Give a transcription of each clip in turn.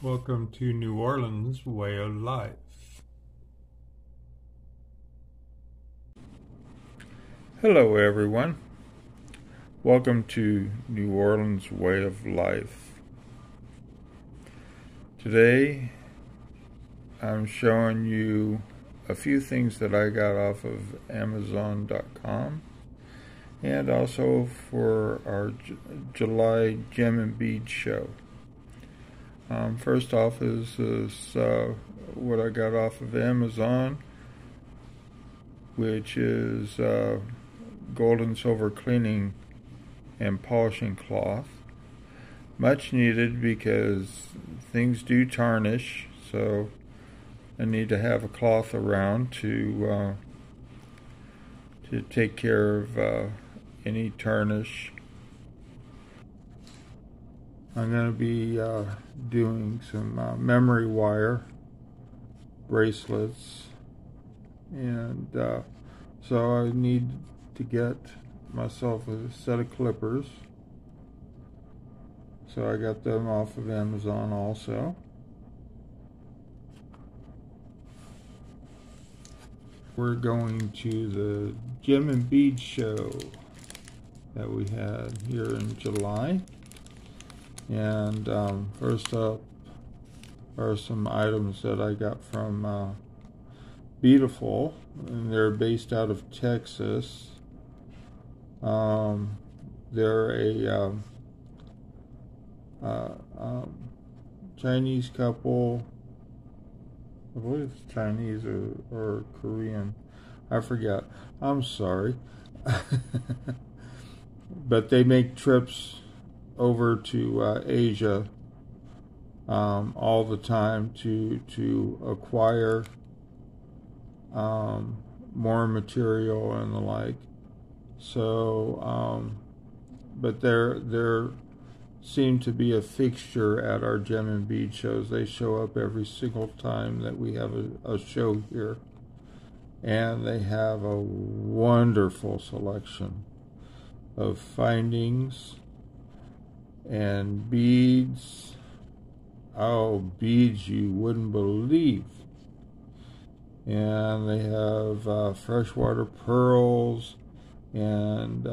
Welcome to New Orleans Way of Life. Hello everyone. Welcome to New Orleans Way of Life. Today I'm showing you a few things that I got off of Amazon.com and also for our July Gem and Bead show. First off is what I got off of Amazon, which is gold and silver cleaning and polishing cloth. Much needed because things do tarnish, so I need to have a cloth around to take care of any tarnish. I'm going to be doing some memory wire bracelets, and so I need to get myself a set of clippers. So I got them off of Amazon also. We're going to the Gem and Bead show that we had here in July. And first up are some items that I got from Beautiful, and they're based out of Texas. They're a Chinese couple. I believe it's Chinese or Korean. I forget. I'm sorry. But they make trips over to Asia all the time to acquire more material and the like. So, but they're seem to be a fixture at our Gem and Bead shows. They show up every single time that we have a show here, and they have a wonderful selection of findings and beads. Oh, beads you wouldn't believe. And they have freshwater pearls and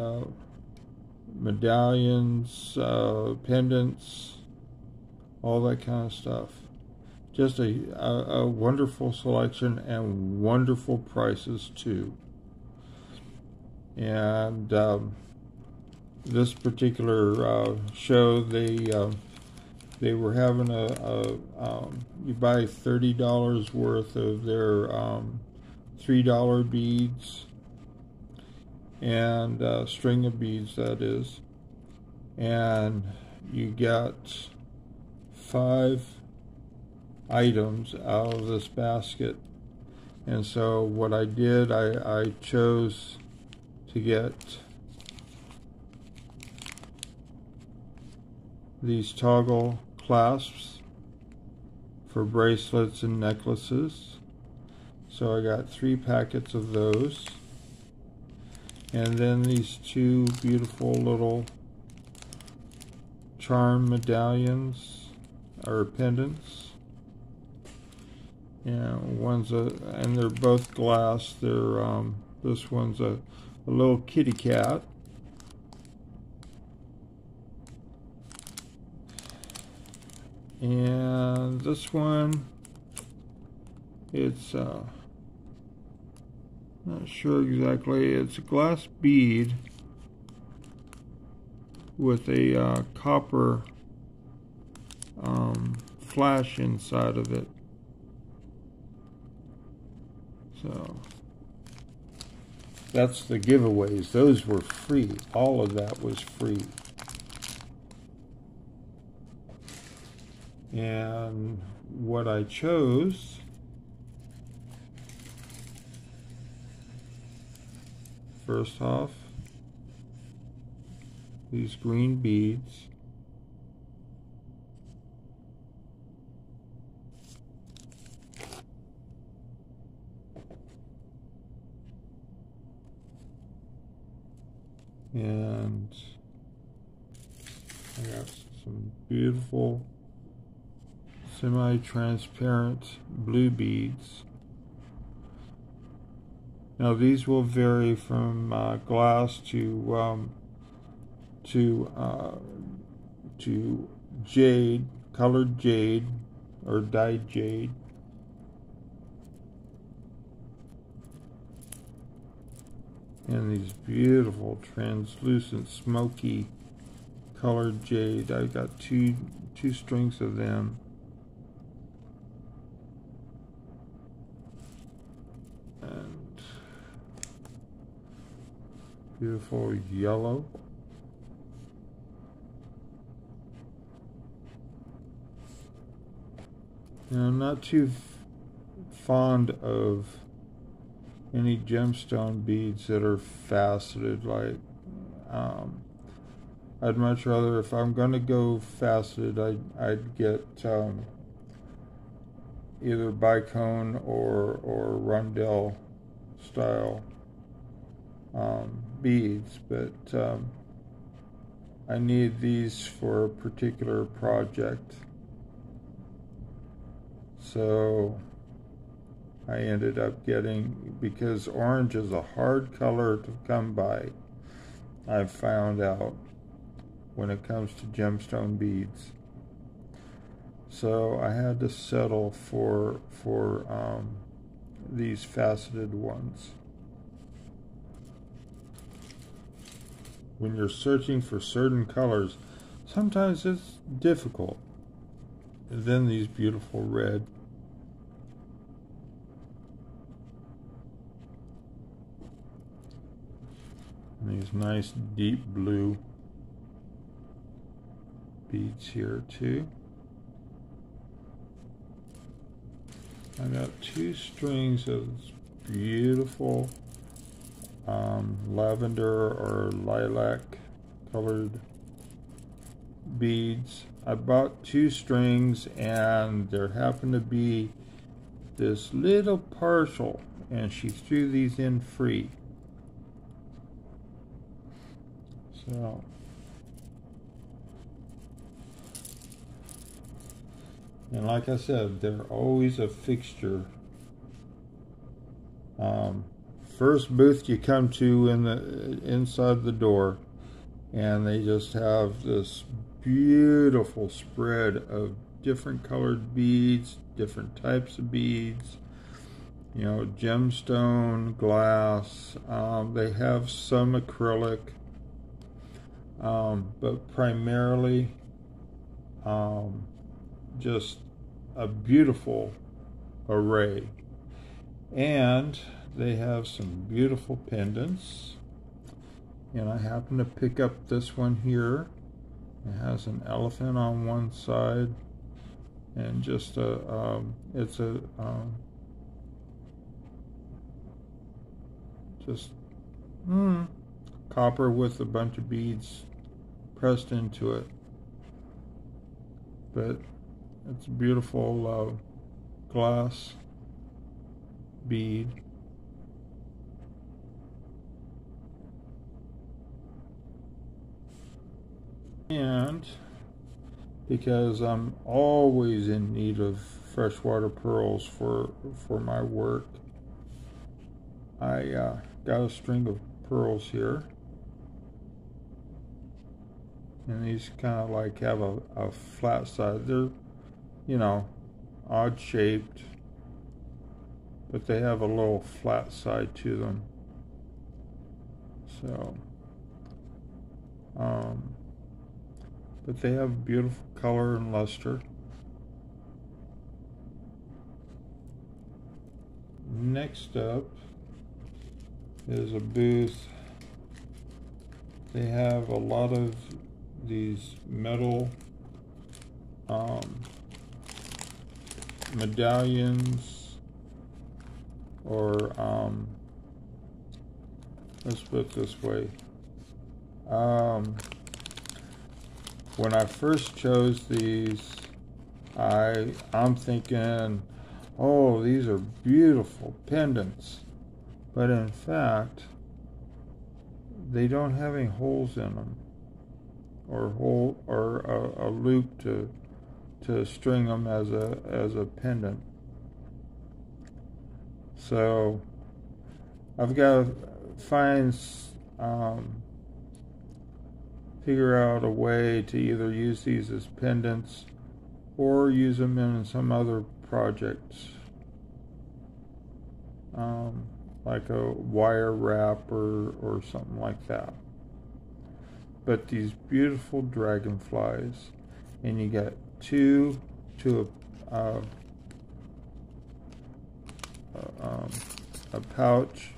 medallions, pendants, all that kind of stuff. Just a wonderful selection and wonderful prices too. And this particular show, they were having you buy $30 worth of their $3 beads and string of beads, that is, and you get 5 items out of this basket. And so what I did, I chose to get these toggle clasps for bracelets and necklaces. So I got 3 packets of those. And then these 2 beautiful little charm medallions or pendants. And and they're both glass. They're this one's a little kitty cat. And this one, it's not sure exactly. It's a glass bead with a copper flash inside of it. So that's the giveaways. Those were free. All of that was free. And what I chose, first off, these green beads. And I got some beautiful semi-transparent blue beads. Now these will vary from glass to jade, colored jade, or dyed jade. And these beautiful translucent smoky colored jade. I've got two strings of them. And beautiful yellow. Now, I'm not too fond of any gemstone beads that are faceted. Like, I'd much rather, if I'm going to go faceted, I'd get either bicone or rondelle style beads, but I need these for a particular project. So I ended up getting, because orange is a hard color to come by, I've found out, when it comes to gemstone beads. So I had to settle for these faceted ones. When you're searching for certain colors, sometimes it's difficult. And then these beautiful red. And these nice deep blue beads here too. I got two strings of beautiful lavender or lilac colored beads. I bought two strings, and there happened to be this little partial, and she threw these in free. So and like I said, they're always a fixture. First booth you come to inside the door, and they just have this beautiful spread of different colored beads, different types of beads, you know, gemstone, glass. They have some acrylic, but primarily just a beautiful array. And they have some beautiful pendants, and I happen to pick up this one here. It has an elephant on one side, and just it's a copper with a bunch of beads pressed into it. But it's a beautiful glass bead. And because I'm always in need of freshwater pearls for my work, I got a string of pearls here. And these kind of like have a flat side. They're, you know, odd shaped, but they have a little flat side to them. So, but they have beautiful color and luster. Next up is a booth. They have a lot of these metal medallions, or let's put it this way. When I first chose these, I'm thinking, oh, these are beautiful pendants, but in fact, they don't have any holes in them, or a loop to to string them as a pendant. So I've got to figure out a way to either use these as pendants or use them in some other projects, like a wire wrap or something like that. But these beautiful dragonflies, and you got two to a pouch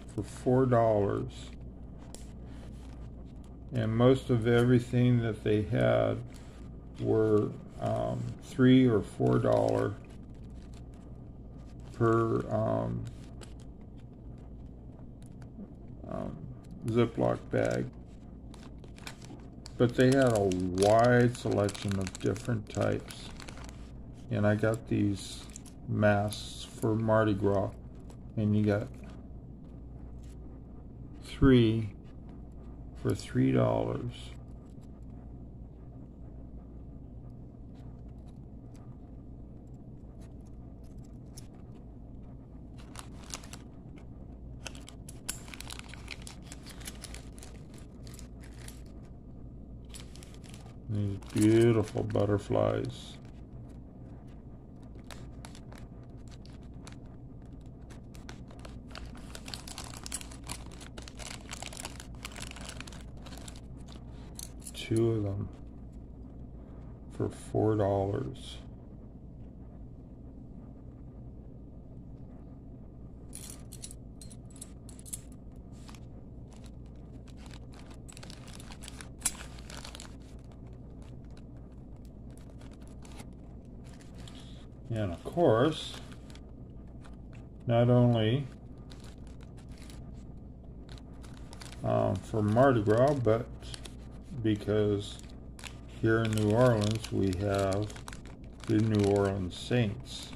for $4, and most of everything that they had were $3 or $4 per Ziploc bag. But they had a wide selection of different types. And I got these masks for Mardi Gras, and you got 3 for $3. These beautiful butterflies. Two of them for $4. And of course, not only for Mardi Gras, but because here in New Orleans we have the New Orleans Saints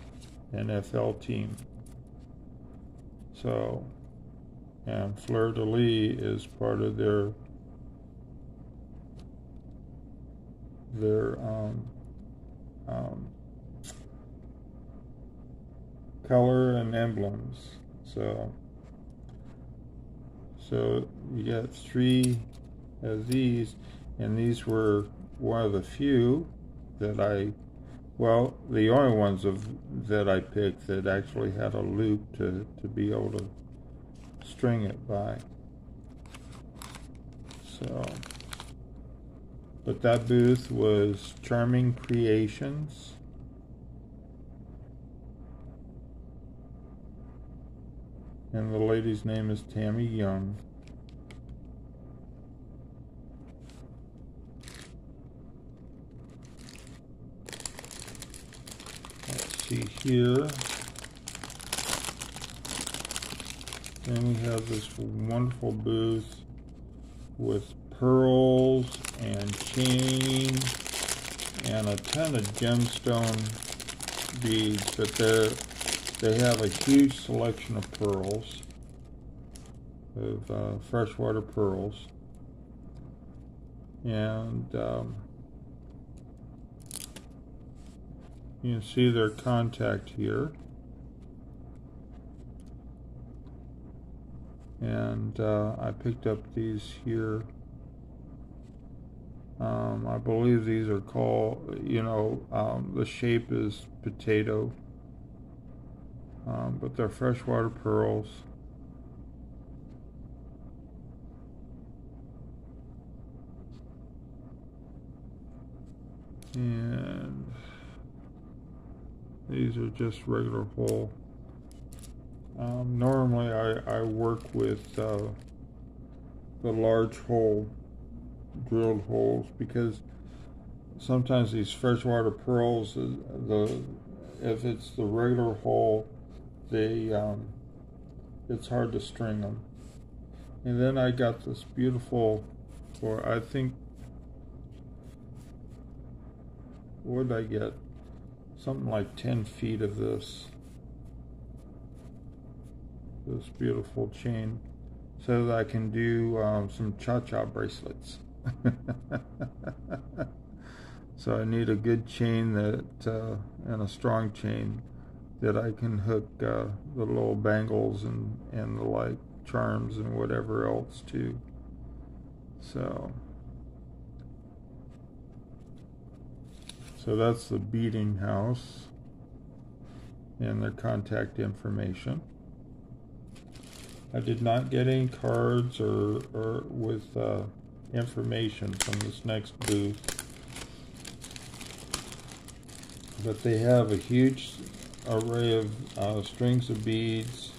NFL team. So, and Fleur de Lis is part of their color and emblems. So you got 3 of these, and these were one of the few that the only ones that I picked that actually had a loop to be able to string it by. So, but that booth was Charming Creations. And the lady's name is Tammy Young. Let's see here. Then we have this wonderful booth with pearls and chain and a ton of gemstone beads, but they have a huge selection of pearls, of freshwater pearls, and you can see their contact here, and I picked up these here. I believe these are called, the shape is potato. But they're freshwater pearls. And these are just regular hole. Normally I work with the large hole, drilled holes, because sometimes these freshwater pearls, if it's the regular hole, it's hard to string them. And then I got this beautiful, or I think, what did I get? Something like 10 feet of this beautiful chain, so that I can do some cha-cha bracelets. So I need a good chain that and a strong chain that I can hook the little bangles and the like charms and whatever else to. So that's the beading house and their contact information. I did not get any cards or with information from this next booth, but they have a huge array of strings of beads.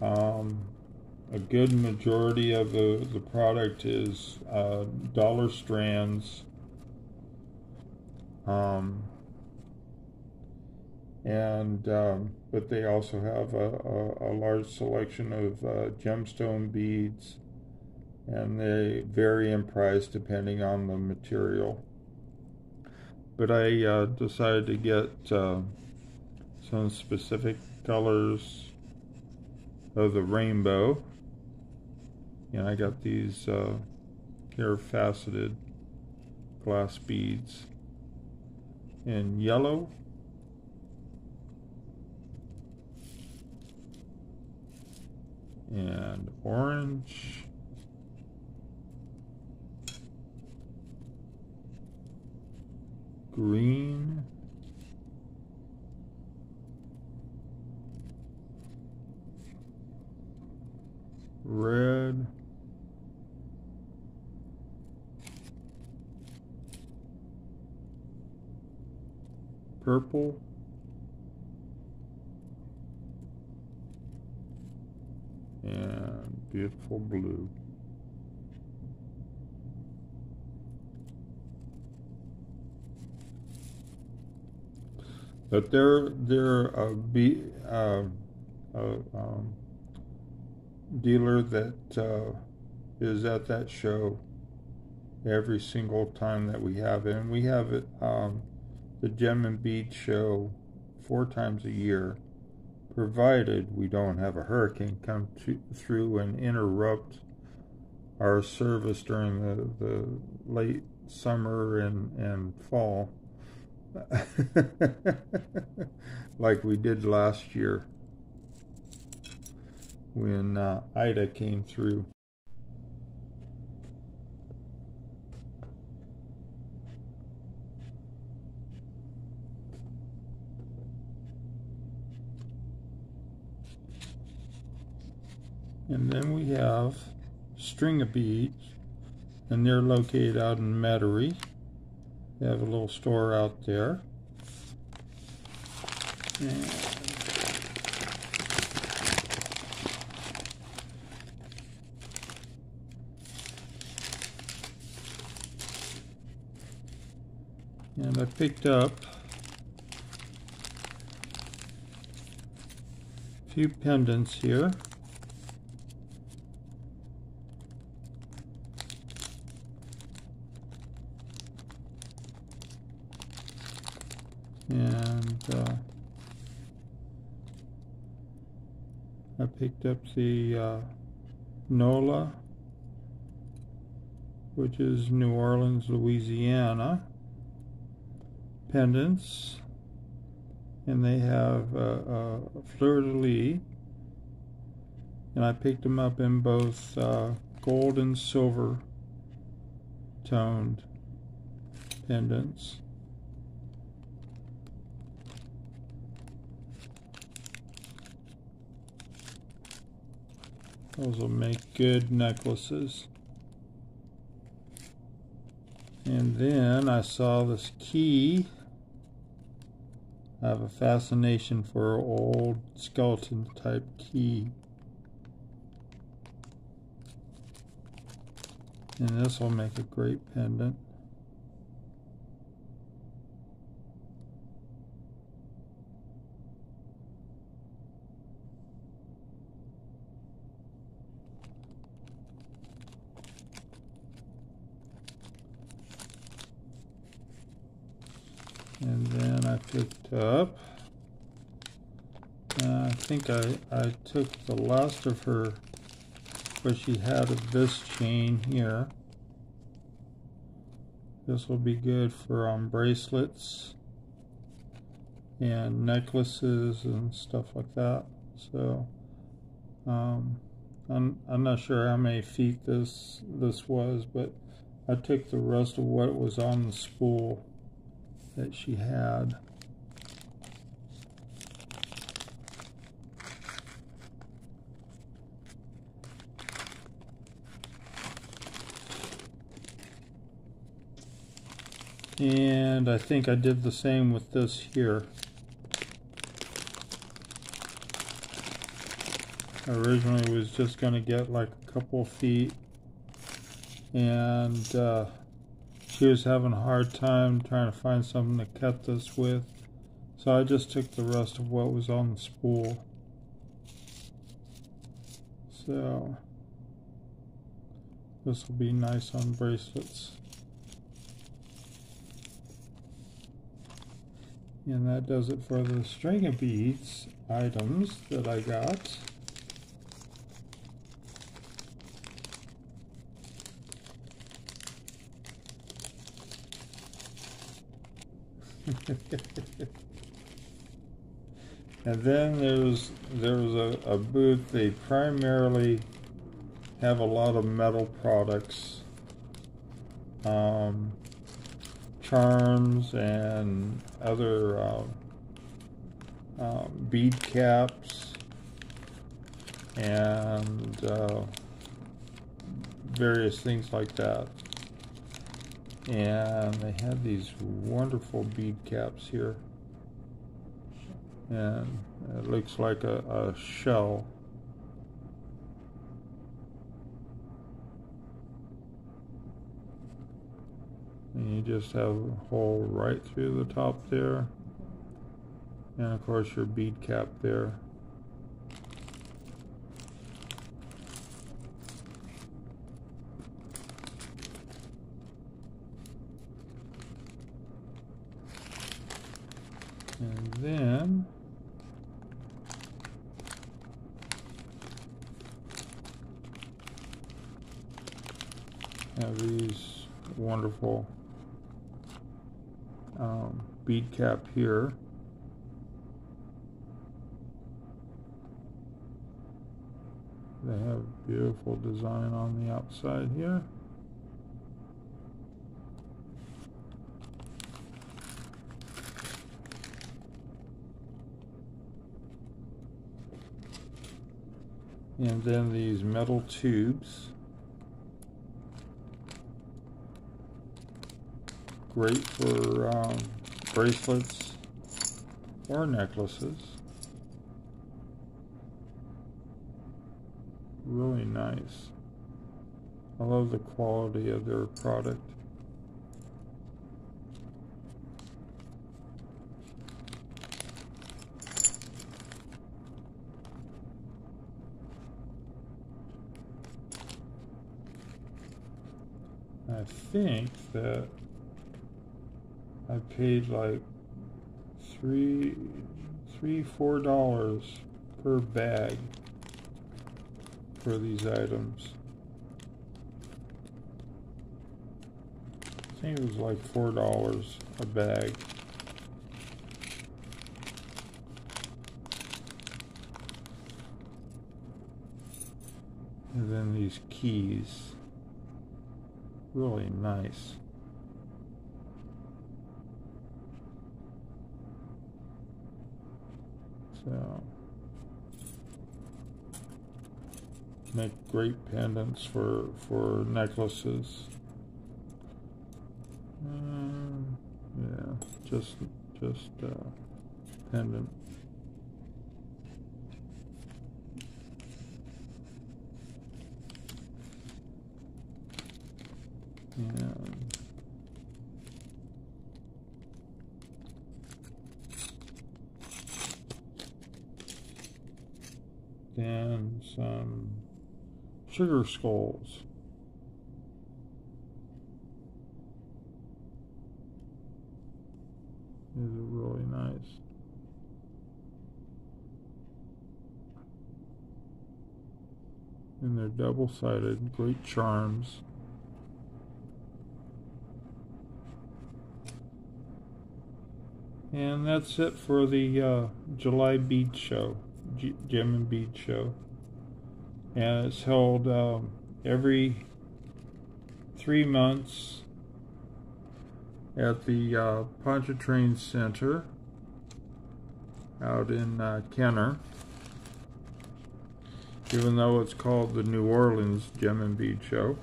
A good majority of the product is dollar strands, but they also have a large selection of gemstone beads, and they vary in price depending on the material. But I decided to get some specific colors of the rainbow, and I got these here faceted glass beads in yellow, and orange, green, red, purple, and beautiful blue. But they're a dealer that is at that show every single time that we have it. And we have it, the Gem and Bead show 4 times a year, provided we don't have a hurricane come through and interrupt our service during the late summer and fall, like we did last year when Ida came through. And then we have String of Beads, and they're located out in Metairie. They have a little store out there. And I picked up a few pendants here. And I picked up the NOLA, which is New Orleans, Louisiana, pendants, and they have fleur-de-lis, and I picked them up in both gold and silver toned pendants. Those will make good necklaces. And then I saw this key. I have a fascination for an old skeleton type key. And this will make a great pendant. And then I picked up, I think I took the last of her, what she had of this chain here. This will be good for bracelets and necklaces and stuff like that. So I'm not sure how many feet this was, but I took the rest of what was on the spool that she had. And I think I did the same with this here. I originally was just going to get like a couple feet, and she was having a hard time trying to find something to cut this with, so I just took the rest of what was on the spool. So this will be nice on bracelets. And that does it for the string of beads items that I got. And then there was a booth. They primarily have a lot of metal products, charms and other bead caps and various things like that. And they have these wonderful bead caps here, and it looks like a shell. And you just have a hole right through the top there, and of course your bead cap there. And then have these wonderful bead cap here. They have beautiful design on the outside here. And then these metal tubes. Great for bracelets or necklaces. Really nice. I love the quality of their product. I think that I paid like $4 per bag for these items. I think it was like $4 a bag. And then these keys, really nice. So, make great pendants for necklaces. Yeah, just pendant. And then some sugar skulls. These are really nice. And they're double-sided, great charms. And that's it for the July Bead Show, Gem and Bead Show. And it's held every 3 months at the Pontchartrain Center out in Kenner, even though it's called the New Orleans Gem and Bead Show.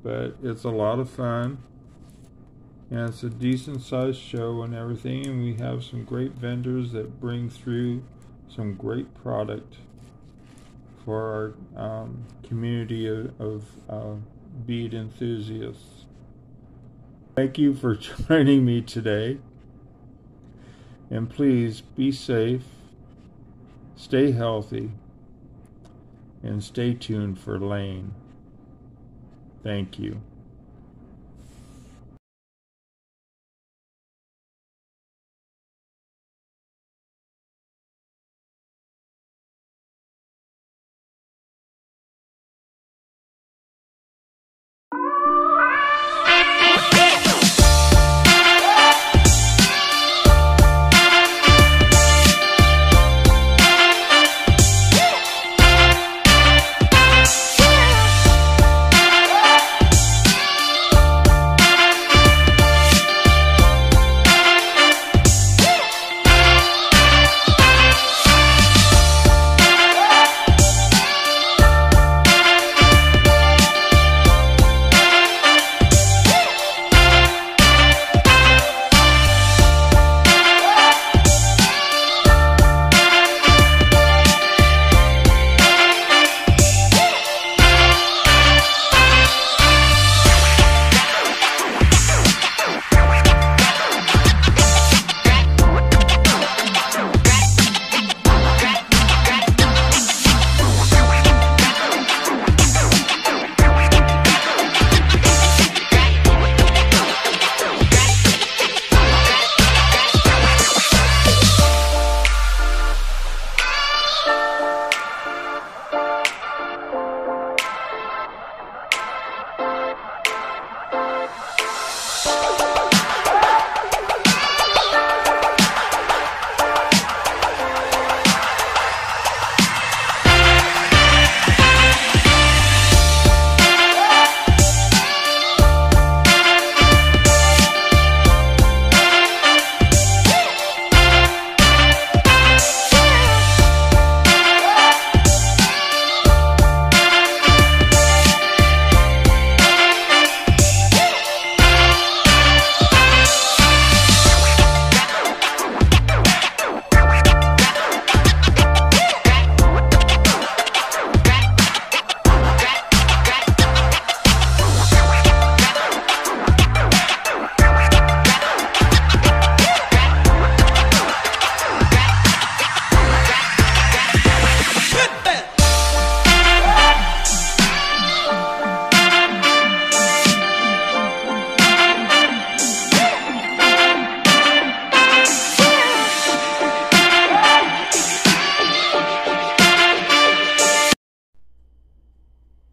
But it's a lot of fun, and it's a decent sized show and everything, and we have some great vendors that bring through some great product for our community of bead enthusiasts. Thank you for joining me today, and please be safe, stay healthy, and stay tuned for Lane. Thank you.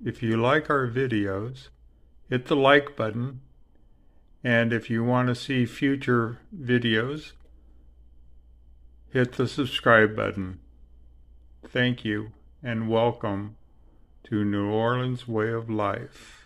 If you like our videos, hit the like button, and if you want to see future videos, hit the subscribe button. Thank you, and welcome to New Orleans Way of Life.